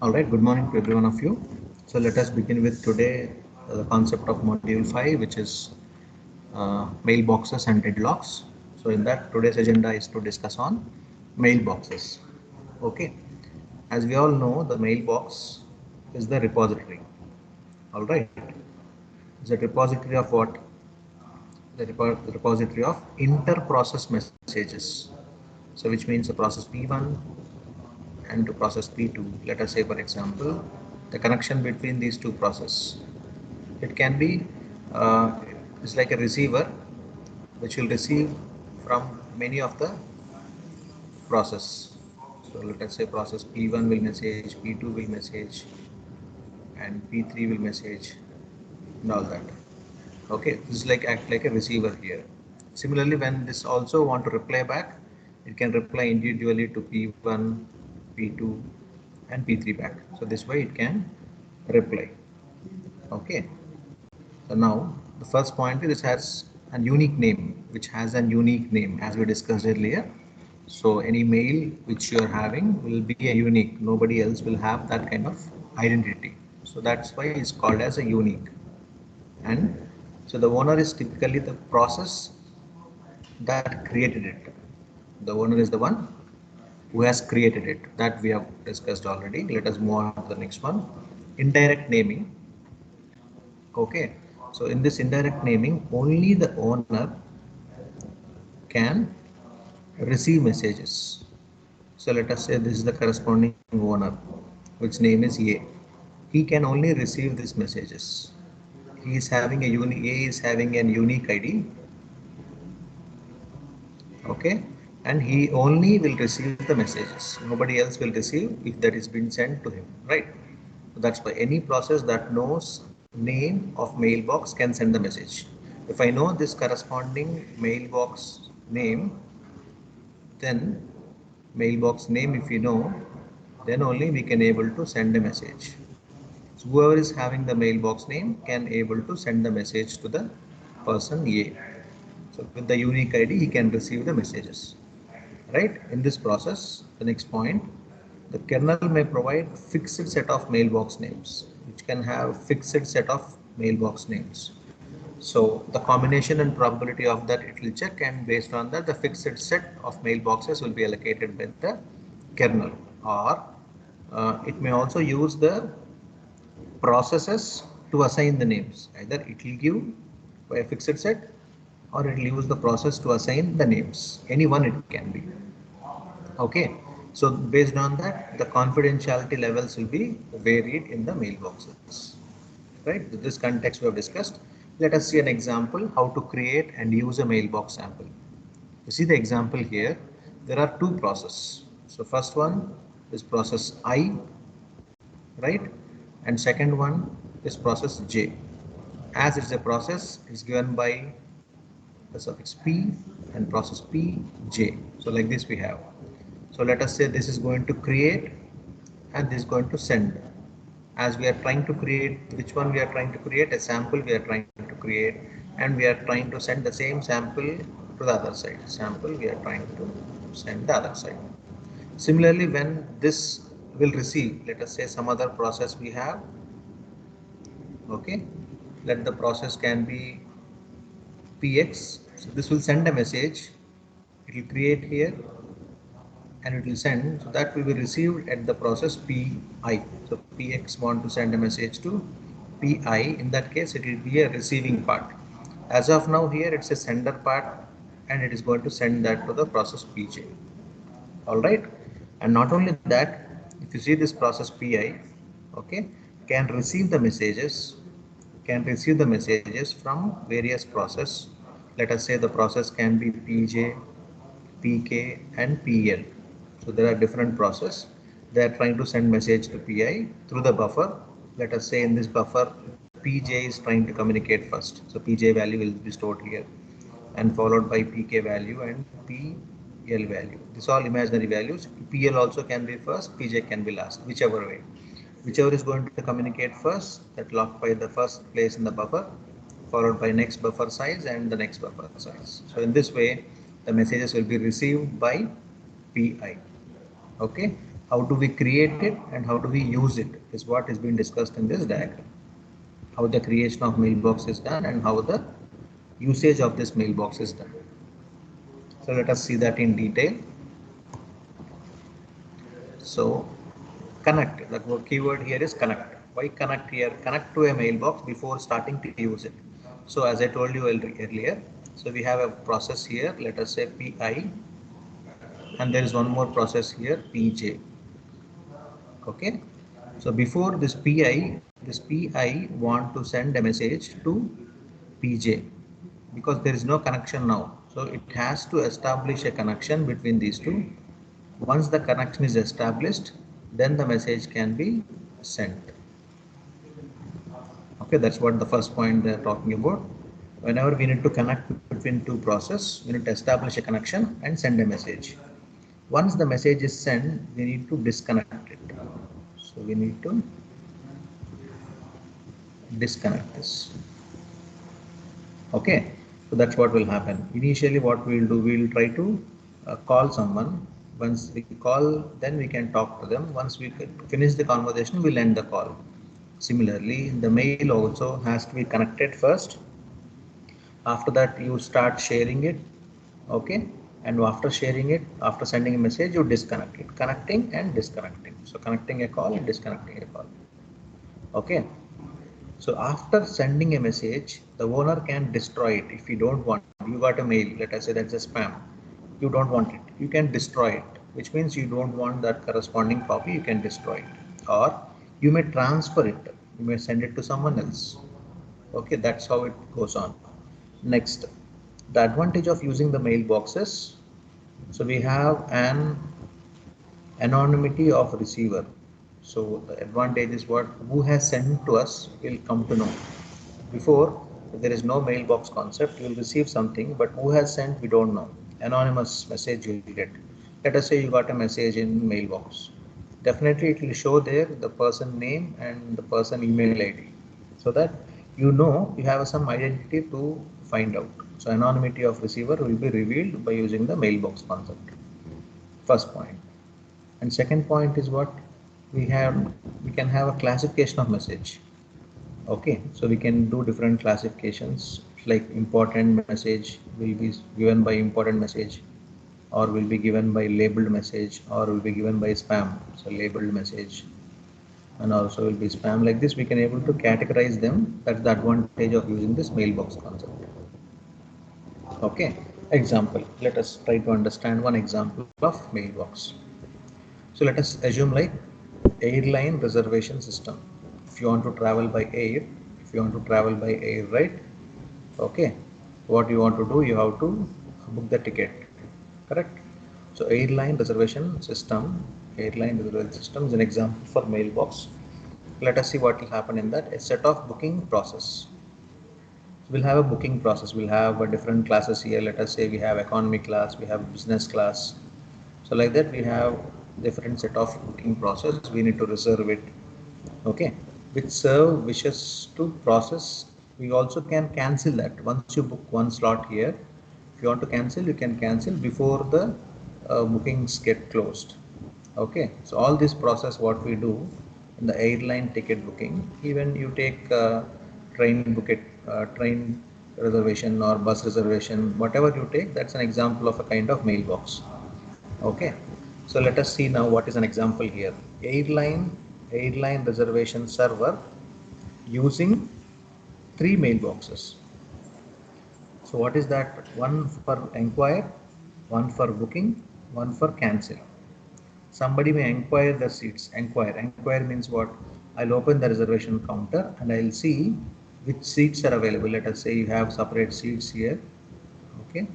All right, good morning to every one of you. So let us begin with today the concept of module 5, which is mailboxes and deadlocks. So in that, today's agenda is to discuss on mailboxes. Okay, as we all know, the mailbox is the repository. All right, it's a repository of what? The repository of inter-process messages. So which means the process P1 and to process P2. Let us say, for example, the connection between these two processes. It can be it's like a receiver which will receive from many of the process. So let us say process P1 will message, P2 will message, and P3 will message, and all that. Okay, this is like act like a receiver here. Similarly, when this also want to reply back, it can reply individually to P1, P2, and P3 back. So this way it can reply. Okay. So now the first point is this has a unique name, which has a unique name as we discussed earlier. So any mail which you are having will be a unique. Nobody else will have that kind of identity. So that's why it's called as a unique. And so the owner is typically the process that created it. The owner is the one who has created it. That we have discussed already. Let us move on to the next one. Indirect naming. Okay. So in this indirect naming, only the owner can receive messages. So let us say this is the corresponding owner, which name is A. He can only receive these messages. He is having a unique A is having a unique ID. Okay, and he only will receive the messages. Nobody else will receive if that is been sent to him, right? So that's why any process that knows name of mailbox can send the message. If I know this corresponding mailbox name, then mailbox name if you know, then only we can able to send a message. So whoever is having the mailbox name can able to send the message to the person A. So with the unique ID he can receive the messages. Right? In this process, the next point, the kernel may provide fixed set of mailbox names, which can have fixed set of mailbox names. So the combination and probability of that it will check, and based on that the fixed set of mailboxes will be allocated by the kernel, or it may also use the processes to assign the names. Either it will give by a fixed set or it will use the process to assign the names. Any one it can be. Okay. So based on that, the confidentiality levels will be varied in the mailboxes. Right? With this context we have discussed. Let us see an example how to create and use a mailbox sample. You see the example here. There are two processes. So first one is process I, right? And second one is process J. As it's a process, it's given by the suffix P and process P, J. So like this we have. So let us say this is going to create and this is going to send. As we are trying to create, which one we are trying to create? A sample we are trying to create, and we are trying to send the same sample to the other side. Sample we are trying to send the other side. Similarly, when this will receive, let us say some other process we have. Okay, let the process can be px. So this will send a message. It will create here and it will send. So that will be received at the process pi. So px want to send a message to pi. In that case, it will be a receiving part. As of now, here it's a sender part, and it is going to send that to the process pj. All right, and not only that, if you see this process pi, okay, can receive the messages, from various process. Let us say the process can be pj, pk, and pl. So there are different process. They are trying to send message to pi through the buffer. Let us say in this buffer pj is trying to communicate first. So pj value will be stored here and followed by pk value and pl value. These all imaginary values. Pl also can be first, pj can be last, whichever way. Whichever is going to communicate first, that locked by the first place in the buffer, followed by next buffer size and the next buffer size. So in this way, the messages will be received by pi. Okay. How do we create it and how do we use it is what is being discussed in this diagram. How the creation of mailbox is done and how the usage of this mailbox is done. So let us see that in detail. So connect, the keyword here is connect. Why connect here? Connect to a mailbox before starting to use it. So as I told you earlier, so we have a process here, let us say PI, and there is one more process here, PJ. Okay. So before this PI want to send a message to PJ because there is no connection now. So it has to establish a connection between these two. Once the connection is established, then the message can be sent. Okay, that's what the first point they're talking about. Whenever we need to connect between two processes, we need to establish a connection and send a message. Once the message is sent, we need to disconnect it. So we need to disconnect this. Okay, so that's what will happen. Initially what we'll do, we'll try to call someone. Once we call, then we can talk to them. Once we finish the conversation, we'll end the call. Similarly, the mail also has to be connected first. After that, you start sharing it. Okay, and after sharing it, after sending a message, you disconnect it. Connecting and disconnecting. So connecting a call and disconnecting a call. Okay. So after sending a message, the owner can destroy it if you don't want. You got a mail, let us say that's a spam. You don't want it. You can destroy it, which means you don't want that corresponding copy. You can destroy it, or you may transfer it. You may send it to someone else. Okay, that's how it goes on. Next, the advantage of using the mailboxes. So we have an anonymity of receiver. So the advantage is what who has sent to us will come to know. Before, there is no mailbox concept, you will receive something, but who has sent, we don't know. Anonymous message you will get. Let us say you got a message in mailbox. Definitely it will show there the person name and the person email ID, so that you know you have some identity to find out. So anonymity of receiver will be revealed by using the mailbox concept. First point. And second point is what we can have a classification of message. Okay, so we can do different classifications, like important message will be given by important message, or will be given by labeled message, or will be given by spam, so labeled message, and also will be spam. Like this we can able to categorize them. That's the advantage of using this mailbox concept. Okay, example, let us try to understand one example of mailbox. So let us assume like airline reservation system. If you want to travel by air, if you want to travel by air, right? Okay, what you want to do, you have to book the ticket, correct? So airline reservation system is an example for mailbox. Let us see what will happen in that. A set of booking process. So we'll have a booking process. We'll have a different classes here. Let us say we have economy class, we have business class. So like that we have different set of booking process. We need to reserve it. Okay, which serve wishes to process. We also can cancel that. Once you book one slot here, if you want to cancel, you can cancel before the bookings get closed. Okay, so all this process what we do in the airline ticket booking. Even you take train reservation or bus reservation, whatever you take, that's an example of a kind of mailbox. Okay, so let us see now what is an example here. Airline reservation server using three mailboxes. So what is that? One for inquire, one for booking, one for cancel. Somebody may inquire the seats. Inquire means what? I'll open the reservation counter and I'll see which seats are available. Let us say you have separate seats here. Okay,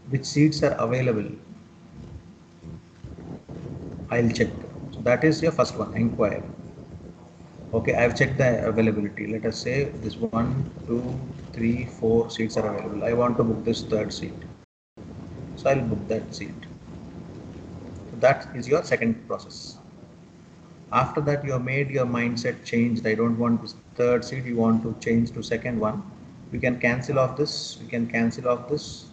which seats are available? I'll check. So that is your first one, inquire. Okay, I've checked the availability. Let us say this 1, 2, 3, 4 seats are available. I want to book this third seat. So I'll book that seat. So that is your second process. After that, you have made your mindset changed. I don't want this third seat. You want to change to second one. We can cancel off this. We can cancel off this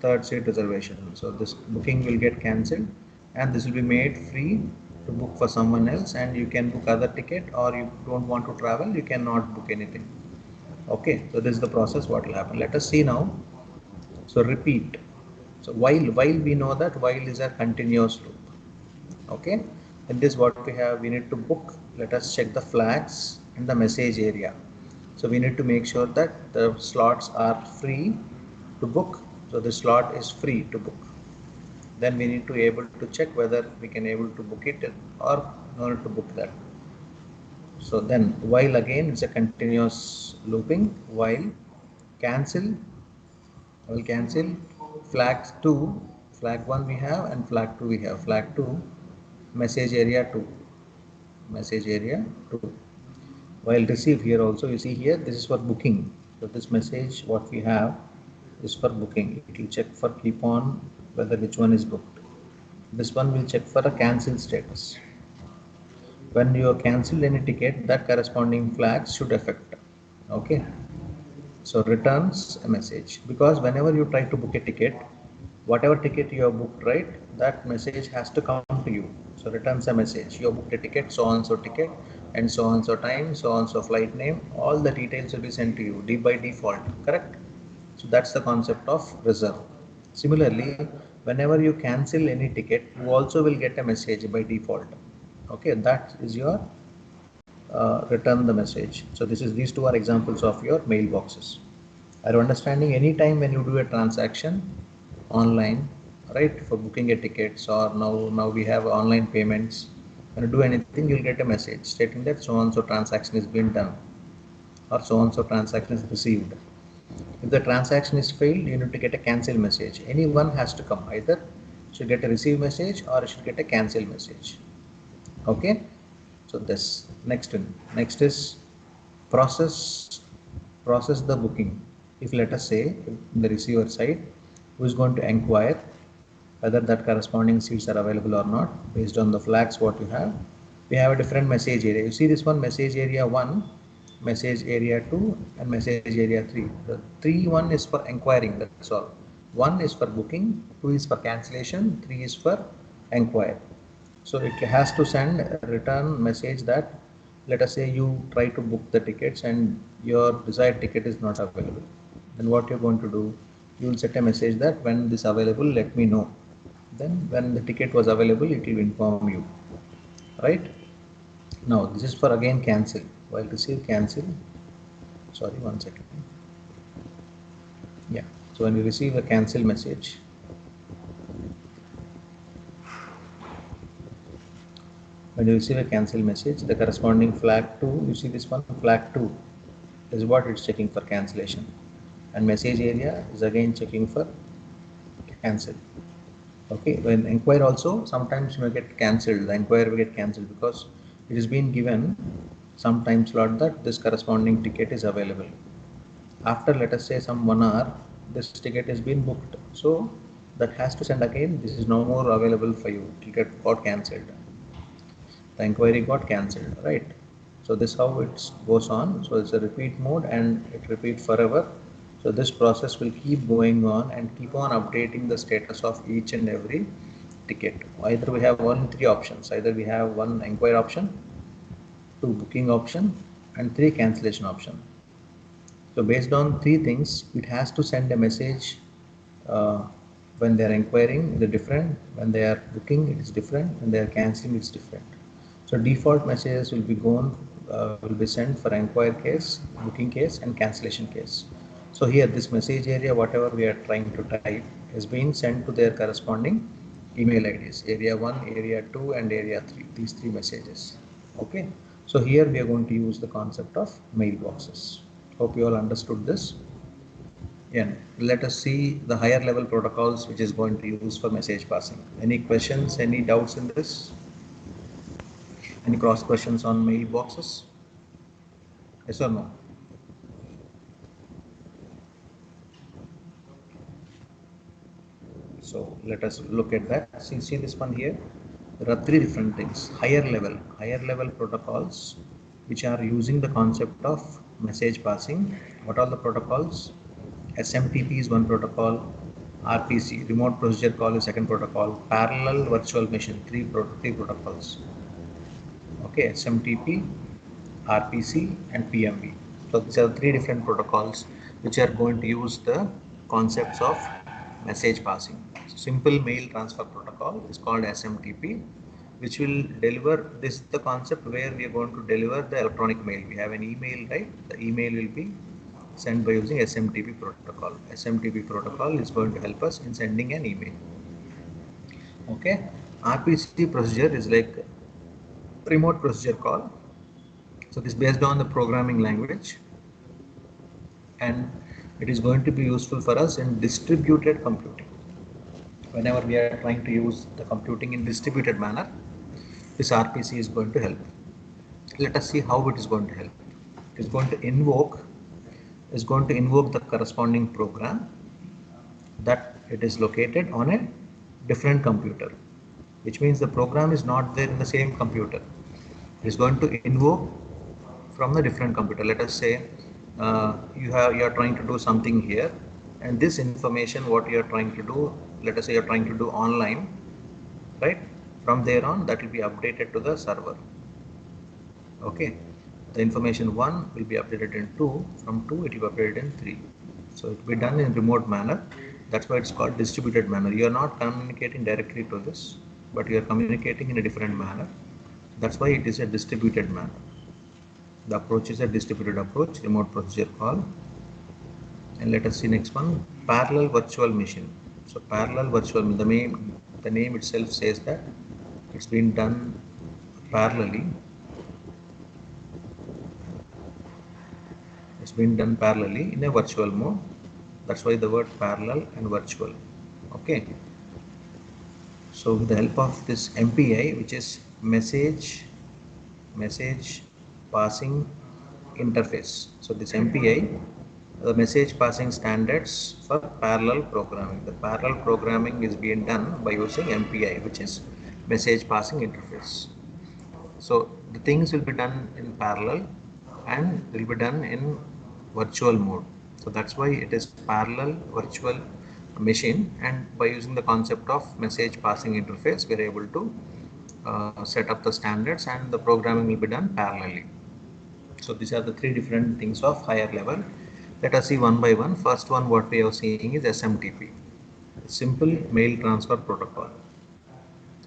third seat reservation. So this booking will get cancelled and this will be made free to book for someone else, and you can book other ticket, or you don't want to travel, you cannot book anything. Okay, so this is the process what will happen. Let us see now. So repeat. So while we know that while is a continuous loop. Okay, in this what we have, we need to book. Let us check the flags in the message area. So we need to make sure that the slots are free to book. So the slot is free to book. Then we need to be able to check whether we can able to book it or not to book that. So then while again it's a continuous looping. While cancel, I will cancel. Flag 2, flag 1 we have, and flag 2 we have. Flag 2, message area 2, message area 2. While receive, here also you see here this is for booking. So this message what we have is for booking. It will check for keep on whether which one is booked. This one will check for a cancel status. When you cancel any ticket, that corresponding flag should affect. Okay, so returns a message, because whenever you try to book a ticket, whatever ticket you have booked, right, that message has to come to you. So returns a message, you have booked a ticket, so on so ticket, and so on so time, so on so flight name, all the details will be sent to you by default, correct? So that's the concept of reserve. Similarly, whenever you cancel any ticket, you also will get a message by default. Okay, that is your return the message. So these two are examples of your mailboxes. Are you understanding? Anytime when you do a transaction online, right, for booking a tickets, or now we have online payments. When you do anything, you'll get a message stating that so and so transaction is being done, or so and so transaction is received. If the transaction is failed, you need to get a cancel message. Any one has to come. Either should get a receive message or should get a cancel message. Okay. So this next is process process the booking. If let us say the receiver side who is going to inquire whether that corresponding seats are available or not based on the flags what you have. We have a different message area. You see this one, message area 1, message area 2, and message area 3. The 3 one is for inquiring, that's all. 1 is for booking, 2 is for cancellation, 3 is for inquire. So it has to send a return message that, let us say you try to book the tickets and your desired ticket is not available. Then what you're going to do, you will set a message that when this available, let me know. Then when the ticket was available, it will inform you, right? Now this is for again cancel. While receive cancel, sorry, 1 second. Yeah, so when you receive a cancel message, the corresponding flag 2, you see this one, flag 2 is what it's checking for cancellation, and message area is again checking for cancel. Okay, when inquire also, sometimes you may get cancelled, the inquiry will get cancelled because it is being given some time slot that this corresponding ticket is available. After, let us say, some 1 hour, this ticket has been booked, so that has to send again, this is no more available for you, ticket got cancelled, the inquiry got cancelled, right? So this how it goes on. So it's a repeat mode and it repeats forever. So this process will keep going on and keep on updating the status of each and every ticket. Either we have three options, either we have one inquiry option, two booking option, and three cancellation option. So based on three things, it has to send a message when they are inquiring, it is different. When they are booking, it is different. When they are cancelling, it's different. So default messages will be sent for inquiry case, booking case, and cancellation case. So here, this message area, whatever we are trying to type, is being sent to their corresponding email IDs, area 1, area 2, and area 3. These three messages. Okay. So here we are going to use the concept of mailboxes. Hope you all understood this. Yeah, let us see the higher level protocols which is going to use for message passing. Any questions, any doubts in this? Any cross questions on mailboxes? Yes or no? So let us look at that. See this one here. There are three different things. Higher level protocols which are using the concept of message passing. What are the protocols? SMTP is one protocol. RPC, remote procedure call is second protocol. Parallel virtual machine, three protocols. Okay, SMTP, RPC, and PMV. So these are three different protocols which are going to use the concepts of message passing. So simple mail transfer protocol is called SMTP, which will deliver this the concept where we are going to deliver the electronic mail. We have an email, right? The email will be sent by using SMTP protocol. SMTP protocol is going to help us in sending an email. Okay, RPC procedure is like remote procedure call. So this is based on the programming language, and it is going to be useful for us in distributed computing. Whenever we are trying to use the computing in distributed manner, this RPC is going to help. Let us see how it is going to help. It is going to invoke the corresponding program that it is located on a different computer, which means the program is not there in the same computer. It is going to invoke from the different computer. Let us say you are trying to do something here, and this information what you are trying to do, let us say you are trying to do online, right? From there on, that will be updated to the server. Okay, the information 1 will be updated in 2, from 2 it will be updated in 3. So it will be done in remote manner. That's why it's called distributed manner. You are not communicating directly to this, but you are communicating in a different manner. That's why it is a distributed manner. The approach is a distributed approach, remote procedure call. And let us see next one, parallel virtual machine. So parallel virtual, the name itself says that it's been done parallelly. It's been done parallelly in a virtual mode. That's why the word parallel and virtual. Okay. So with the help of this MPI, which is message passing interface. So this MPI, the message passing standards for parallel programming. The parallel programming is being done by using MPI, which is message passing interface. So the things will be done in parallel and will be done in virtual mode. So that's why it is parallel virtual machine, and by using the concept of message passing interface, we are able to set up the standards and the programming will be done parallelly. So these are the three different things of higher level. Let us see one by one. First one what we are seeing is SMTP, simple mail transfer protocol.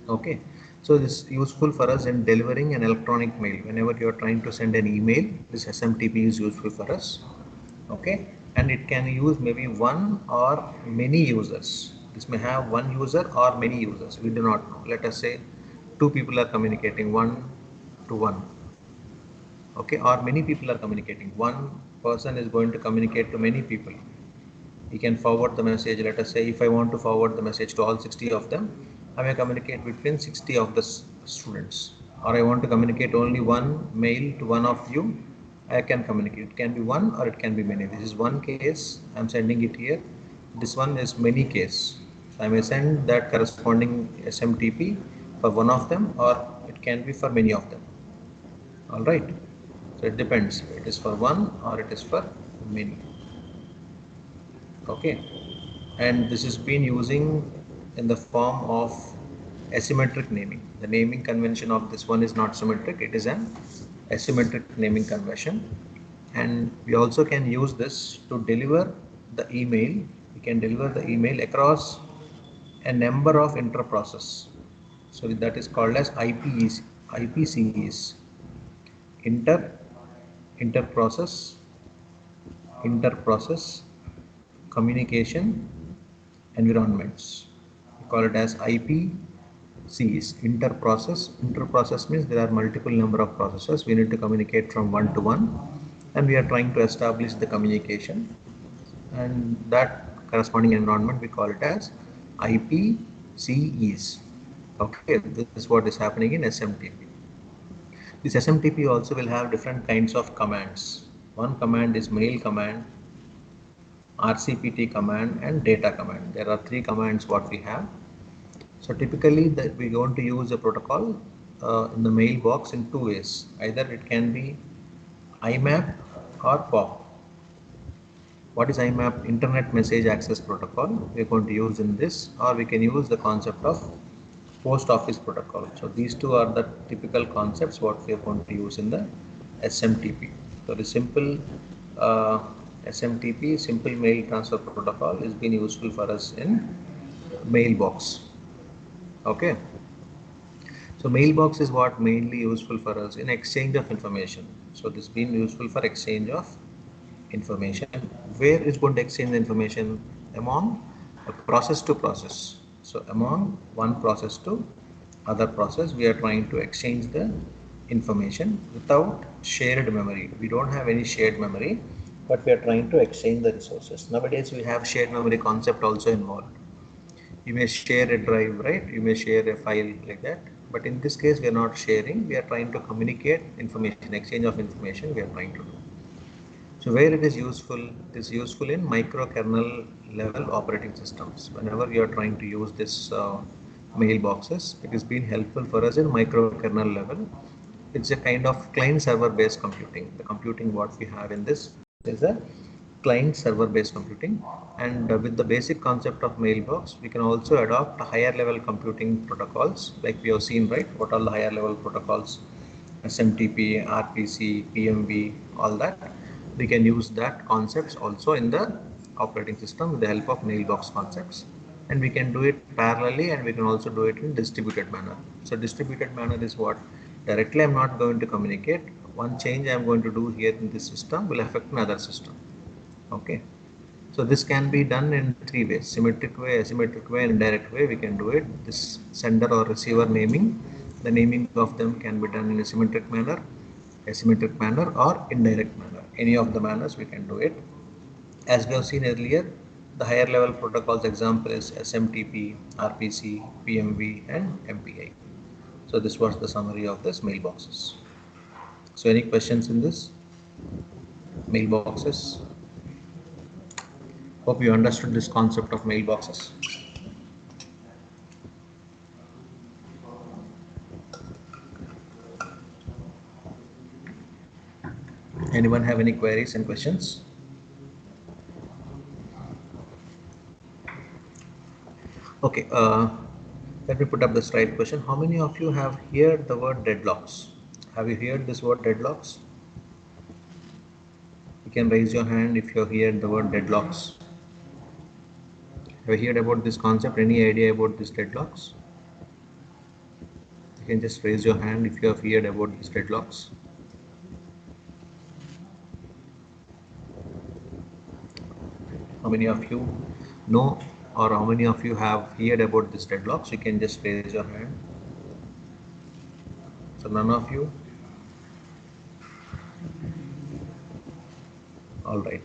Okay, so this is useful for us in delivering an electronic mail. Whenever you are trying to send an email, this SMTP is useful for us. Okay, and it can use maybe one or many users. This may have one user or many users, we do not know. Let us say two people are communicating one to one. Okay, or many people are communicating. One person is going to communicate to many people. He can forward the message. Let us say if I want to forward the message to all 60 of them, I may communicate between 60 of the students. Or I want to communicate only one mail to one of you, I can communicate. It can be one or it can be many. This is one case, I'm sending it here. This one is many case. So I may send that corresponding SMTP for one of them, or it can be for many of them. All right. So it depends. It is for one or it is for many. Okay, and this is been using in the form of asymmetric naming. The naming convention of this one is not symmetric, it is an asymmetric naming convention, and we also can use this to deliver the email. We can deliver the email across a number of interprocess. So that is called as IPCEs, interprocess communication environments. We call it as IPCs, interprocess. Interprocess means there are multiple number of processes. We need to communicate from one to one, and we are trying to establish the communication, and that corresponding environment we call it as IPCEs. Okay, this is what is happening in SMTP. This SMTP also will have different kinds of commands. One command is mail command, RCPT command, and data command. There are three commands what we have. So typically that we want to use a protocol in the mailbox in two ways. Either it can be IMAP or POP. What is IMAP? Internet Message Access Protocol. We're going to use in this, or we can use the concept of post office protocol. So these two are the typical concepts what we are going to use in the SMTP. So the simple SMTP, simple mail transfer protocol, is been useful for us in mailbox. Okay. So mailbox is what mainly useful for us in exchange of information. So this been useful for exchange of information. Where is going to exchange the information? Among a process to process. So among one process to other process, we are trying to exchange the information without shared memory. We don't have any shared memory, but we are trying to exchange the resources. Nowadays we have shared memory concept also involved. You may share a drive, right? You may share a file like that, but in this case we are not sharing. We are trying to communicate information, exchange of information we are trying to do. So where it is useful in microkernel level operating systems. Whenever you are trying to use this mailboxes, it has been helpful for us in microkernel level. It's a kind of client server based computing. The computing what we have in this is a client server based computing, and with the basic concept of mailbox, we can also adopt higher level computing protocols like we have seen, right? What are the higher level protocols? SMTP, RPC, PMV, all that. We can use that concepts also in the operating system with the help of mailbox concepts, and we can do it parallelly, and we can also do it in distributed manner. So distributed manner is what directly I'm not going to communicate. One change I'm going to do here in this system will affect another system. Okay. So this can be done in three ways: symmetric way, asymmetric way, and indirect way. We can do it. This sender or receiver naming, the naming of them can be done in a symmetric manner, asymmetric manner, or indirect manner. Any of the manners we can do it. As we have seen earlier, the higher level protocols example is SMTP, RPC, PMV, and MPI. So this was the summary of this mailboxes. So any questions in this mailboxes? Hope you understood this concept of mailboxes. Anyone have any queries and questions? Okay, let me put up the slide question. How many of you have heard the word deadlocks? Have you heard this word deadlocks? You can raise your hand if you have heard the word deadlocks. Have you heard about this concept? Any idea about this deadlocks? You can just raise your hand if you have heard about these deadlocks. How many of you know, or how many of you have heard about this deadlocks? You can just raise your hand. So none of you? All right.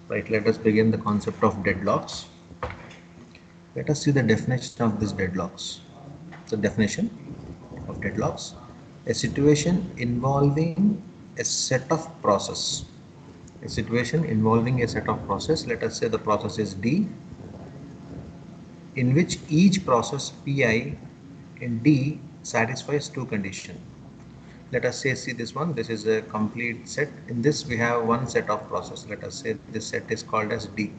Right, let us begin the concept of deadlocks. Let us see the definition of this deadlocks. The definition of deadlocks: a situation involving a set of process. A situation involving a set of process. Let us say the process is D, in which each process Pi in D satisfies two conditions. Let us say, see this one, this is a complete set. In this we have one set of process. Let us say this set is called as D.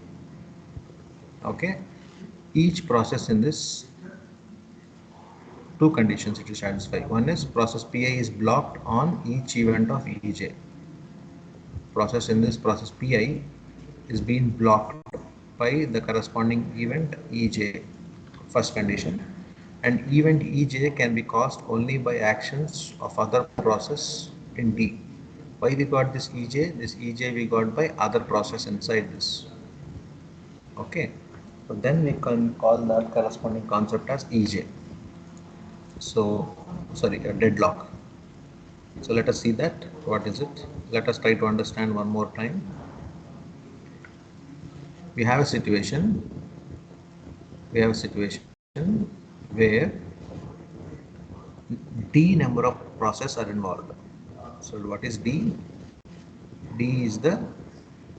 Okay, each process in this two conditions it will satisfy. One is process Pi is blocked on each event of Ej. Process in this process Pi is being blocked by the corresponding event Ej, first condition, and event Ej can be caused only by actions of other process in D. Why we got this Ej? This Ej we got by other process inside this. Okay, so then we can call that corresponding concept as Ej. So sorry, a deadlock. So let us see that. What is it? Let us try to understand one more time. We have a situation. We have a situation where D number of processes are involved. So what is D? D is the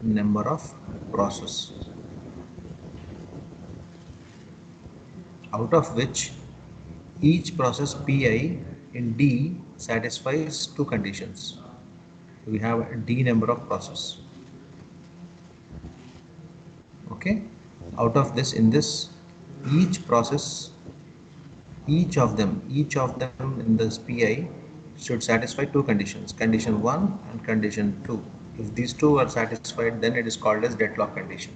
number of process, out of which each process Pi in D satisfies two conditions. We have D number of process. Okay, out of this, in this, each process, each of them in this PI should satisfy two conditions, condition 1 and condition 2. If these two are satisfied, then it is called as deadlock condition.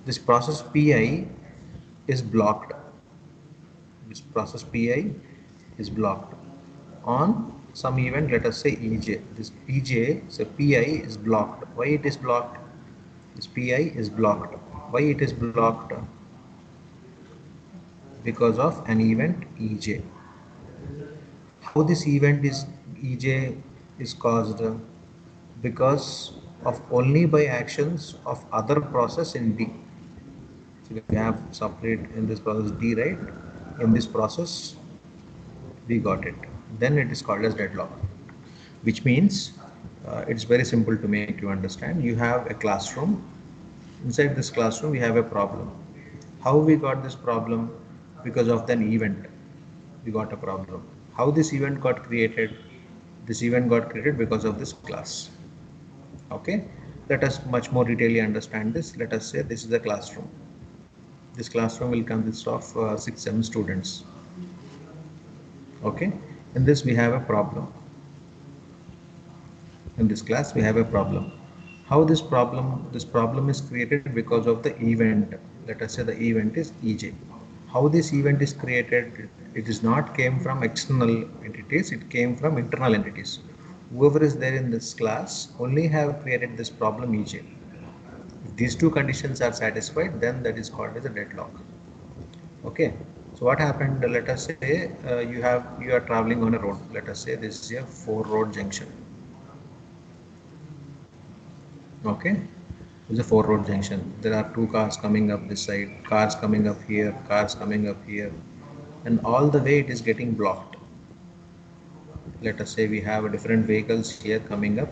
This process PI is blocked. This process PI is blocked on some event, let us say EJ. This PJ, so PI is blocked. Why it is blocked? This PI is blocked. Why it is blocked? Because of an event EJ. How this event is EJ is caused? Because of only by actions of other process in D. So we have separate in this process D, right? In this process we got it. Then it is called as deadlock, which means it's very simple to make you understand. You have a classroom. Inside this classroom we have a problem. How we got this problem? Because of an event we got a problem. How this event got created? This event got created because of this class. Okay, let us much more detailedly understand this. Let us say this is a classroom. This classroom will consist of 6-7 students. Okay, in this we have a problem. In this class we have a problem. How this problem is created? Because of the event. Let us say the event is EJ. How this event is created? It is not came from external entities, it came from internal entities. Whoever is there in this class only have created this problem EJ. If these two conditions are satisfied, then that is called as a deadlock. Okay, so what happened? Let us say you are traveling on a road. Let us say this is a 4-road junction. Okay, it's a 4-road junction. There are two cars coming up this side, cars coming up here, cars coming up here, and all the way it is getting blocked. Let us say we have different vehicles here coming up.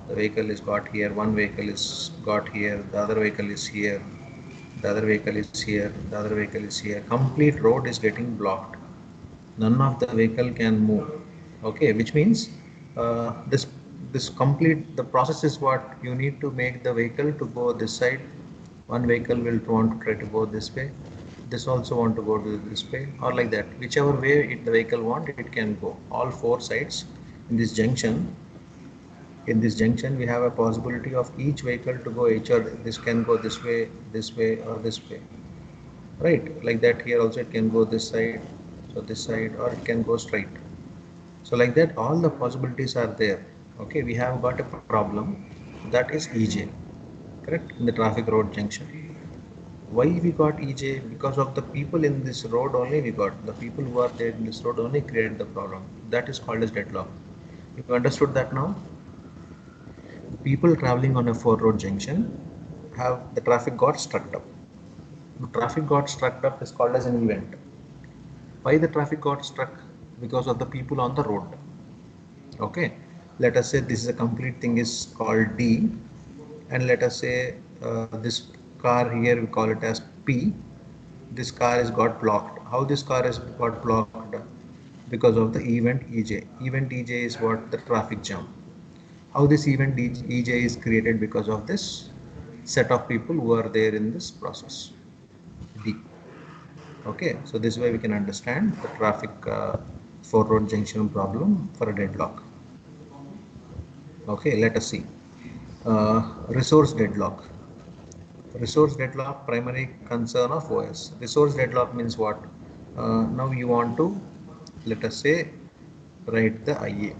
The vehicle is got here, one vehicle is got here, the other vehicle is here, the other vehicle is here, the other vehicle is here. Complete road is getting blocked. None of the vehicle can move. Okay, which means this complete the process is what you need to make the vehicle to go this side. One vehicle will want to try to go this way, this also want to go to this way, or like that. Whichever way the vehicle want, it can go. All 4 sides in this junction. In this junction we have a possibility of each vehicle to go each other. This can go this way, or this way, right? Like that. Here also it can go this side, so this side, or it can go straight. So like that, all the possibilities are there. Okay, we have got a problem, that is EJ, correct? In the traffic road junction. Why we got EJ? Because of the people in this road only. We got the people who are there in this road only create the problem. That is called as deadlock. You understood that now? People traveling on a 4-road junction, have the traffic got struck up. The traffic got struck up is called as an event. Why the traffic got struck? Because of the people on the road. Okay, let us say this is a complete thing is called D, and let us say this car here we call it as P. This car is got blocked. How this car is got blocked? Because of the event EJ. Event EJ is what? The traffic jam. How this event EJ is created? Because of this set of people who are there in this process D. Okay, so this way we can understand the traffic 4-road junction problem for a deadlock. Okay, let us see. Resource deadlock. Resource deadlock, primary concern of OS. Resource deadlock means what? Now you want to, let us say, write the IA.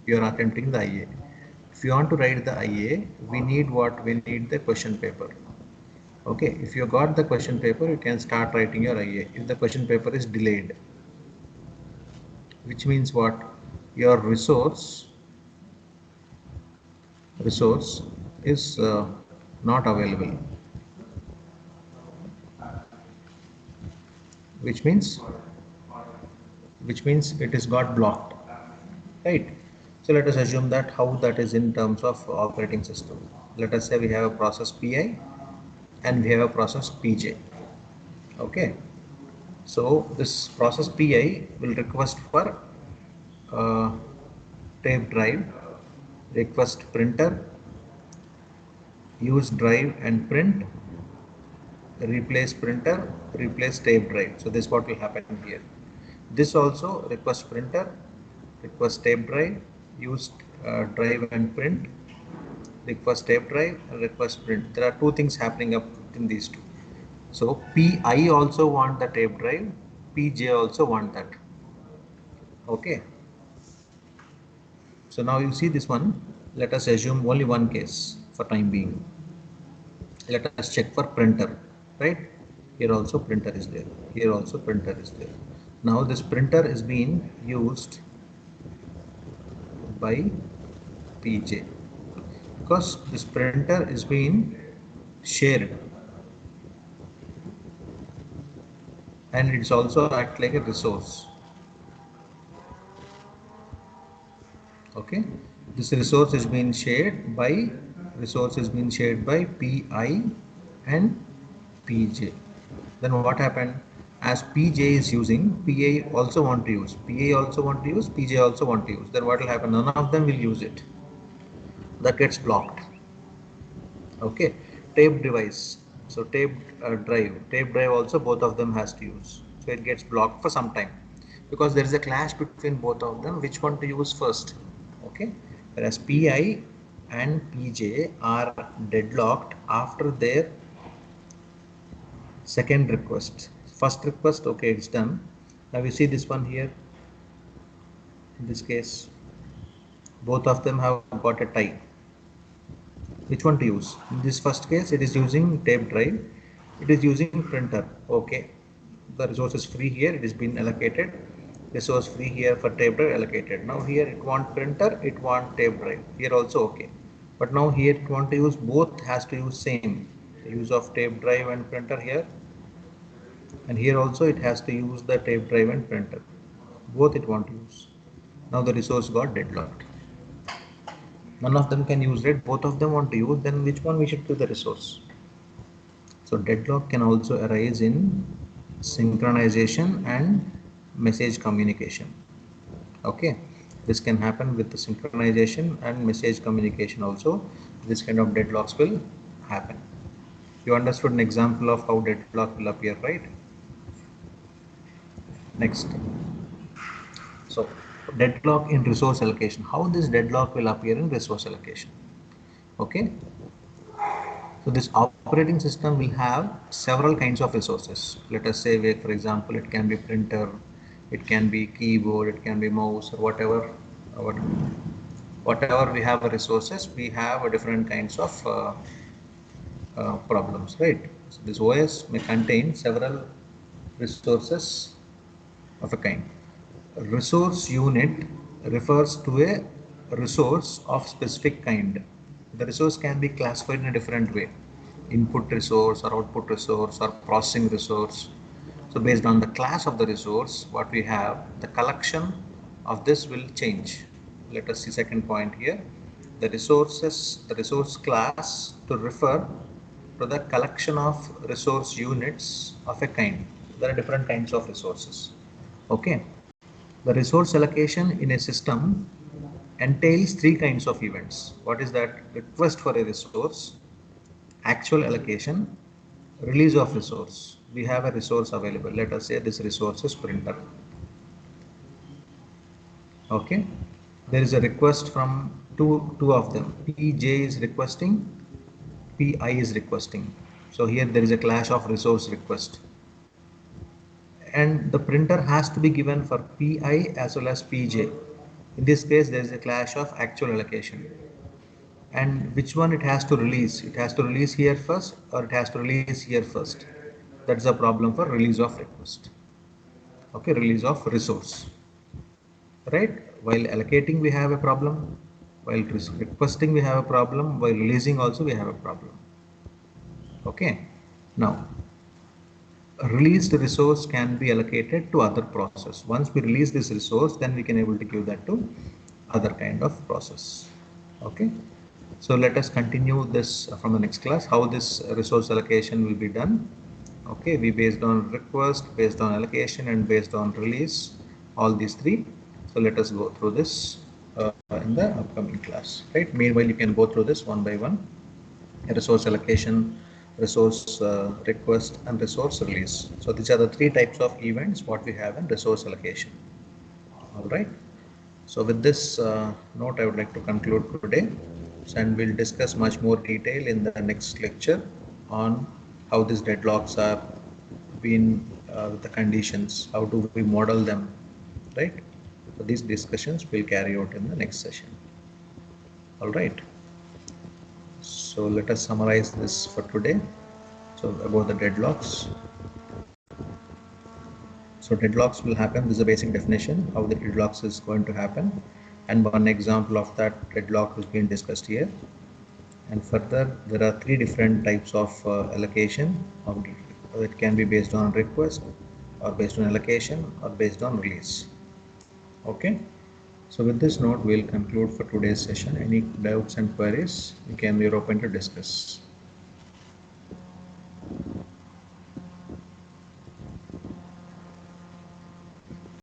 You are attempting the IA. If you want to write the IA, we need what? We need the question paper. Okay, if you got the question paper, you can start writing your IA. If the question paper is delayed, which means what? Your resource is not available, which means it is got blocked, right? So let us assume that how that is in terms of operating system. Let us say we have a process PI and we have a process PJ. Okay, so this process PI will request for tape drive, request printer, use drive and print, replace printer, replace tape drive. So this is what will happen here. This also request printer, request tape drive, use drive and print, request tape drive, and request print. There are two things happening up in these two. So PI also want the tape drive, PJ also want that. Okay. So now you see this one. Let us assume only one case for time being. Let us check for printer, right? Here also printer is there. Here also printer is there. Now this printer is being used by PJ because this printer is being shared and it's also act like a resource. Okay, this resource is being shared by PI and PJ. Then what happened? As PJ is using, PI also want to use, PJ also want to use. Then what will happen? None of them will use it. That gets blocked. Okay, tape device. So tape drive also both of them has to use. So it gets blocked for some time because there is a clash between both of them. Which one to use first? Okay, whereas PI and PJ are deadlocked after their second request. First request, okay, it's done. Now you see this one here. In this case, both of them have got a tie. Which one to use? In this first case, it is using tape drive. It is using printer. Okay, the resource is free here. It is been allocated. Resource free here for tape drive allocated. Now here it want printer, it want tape drive. Here also okay. But now here it want to use both, has to use same. The use of tape drive and printer here. And here also it has to use the tape drive and printer. Both it want to use. Now the resource got deadlocked. None of them can use it, both of them want to use, then which one we should give the resource? So deadlock can also arise in synchronization and message communication. Okay, this can happen with the synchronization and message communication also. This kind of deadlocks will happen. You understood an example of how deadlock will appear, right? Next. So deadlock in resource allocation. How this deadlock will appear in resource allocation? Okay. So this operating system will have several kinds of resources. Let us say, for example, it can be printer, it can be keyboard, it can be mouse, or whatever we have resources, we have a different kinds of problems, right? So this OS may contain several resources of a kind. Resource unit refers to a resource of specific kind. The resource can be classified in a different way: input resource or output resource or processing resource. So based on the class of the resource, what we have, the collection of this will change. Let us see second point here. The resource class to refer to the collection of resource units of a kind. There are different kinds of resources. Okay. The resource allocation in a system entails three kinds of events. What is that? Request for a resource, actual allocation, release of resource. We have a resource available. Let us say this resource is printer. Okay. There is a request from two of them. PJ is requesting, PI is requesting. So here there is a clash of resource request. And the printer has to be given for PI as well as PJ. In this case, there is a clash of actual allocation. And which one it has to release? It has to release here first or it has to release here first. That's a problem for release of request. Okay, release of resource. Right? While allocating we have a problem. While requesting we have a problem. While releasing also we have a problem. Okay. Now, a released resource can be allocated to other process. Once we release this resource, then we can able to give that to other kind of process. Okay. So let us continue this from the next class, how this resource allocation will be done. Okay, we based on request, based on allocation and based on release, all these three. So let us go through this in the upcoming class, right? Meanwhile, you can go through this one by one. Resource allocation, resource request, and resource release. So these are the three types of events what we have in resource allocation. All right. So with this note, I would like to conclude today, and we'll discuss much more detail in the next lecture on how these deadlocks are being with the conditions, how do we model them, right? So these discussions will carry out in the next session. All right. So let us summarize this for today. So about the deadlocks. So deadlocks will happen. This is a basic definition how the deadlocks is going to happen, and one example of that deadlock is being discussed here. And further, there are three different types of allocation. It can be based on request, or based on allocation, or based on release. Okay. So with this note, we'll conclude for today's session. Any doubts and queries, you're open to discuss.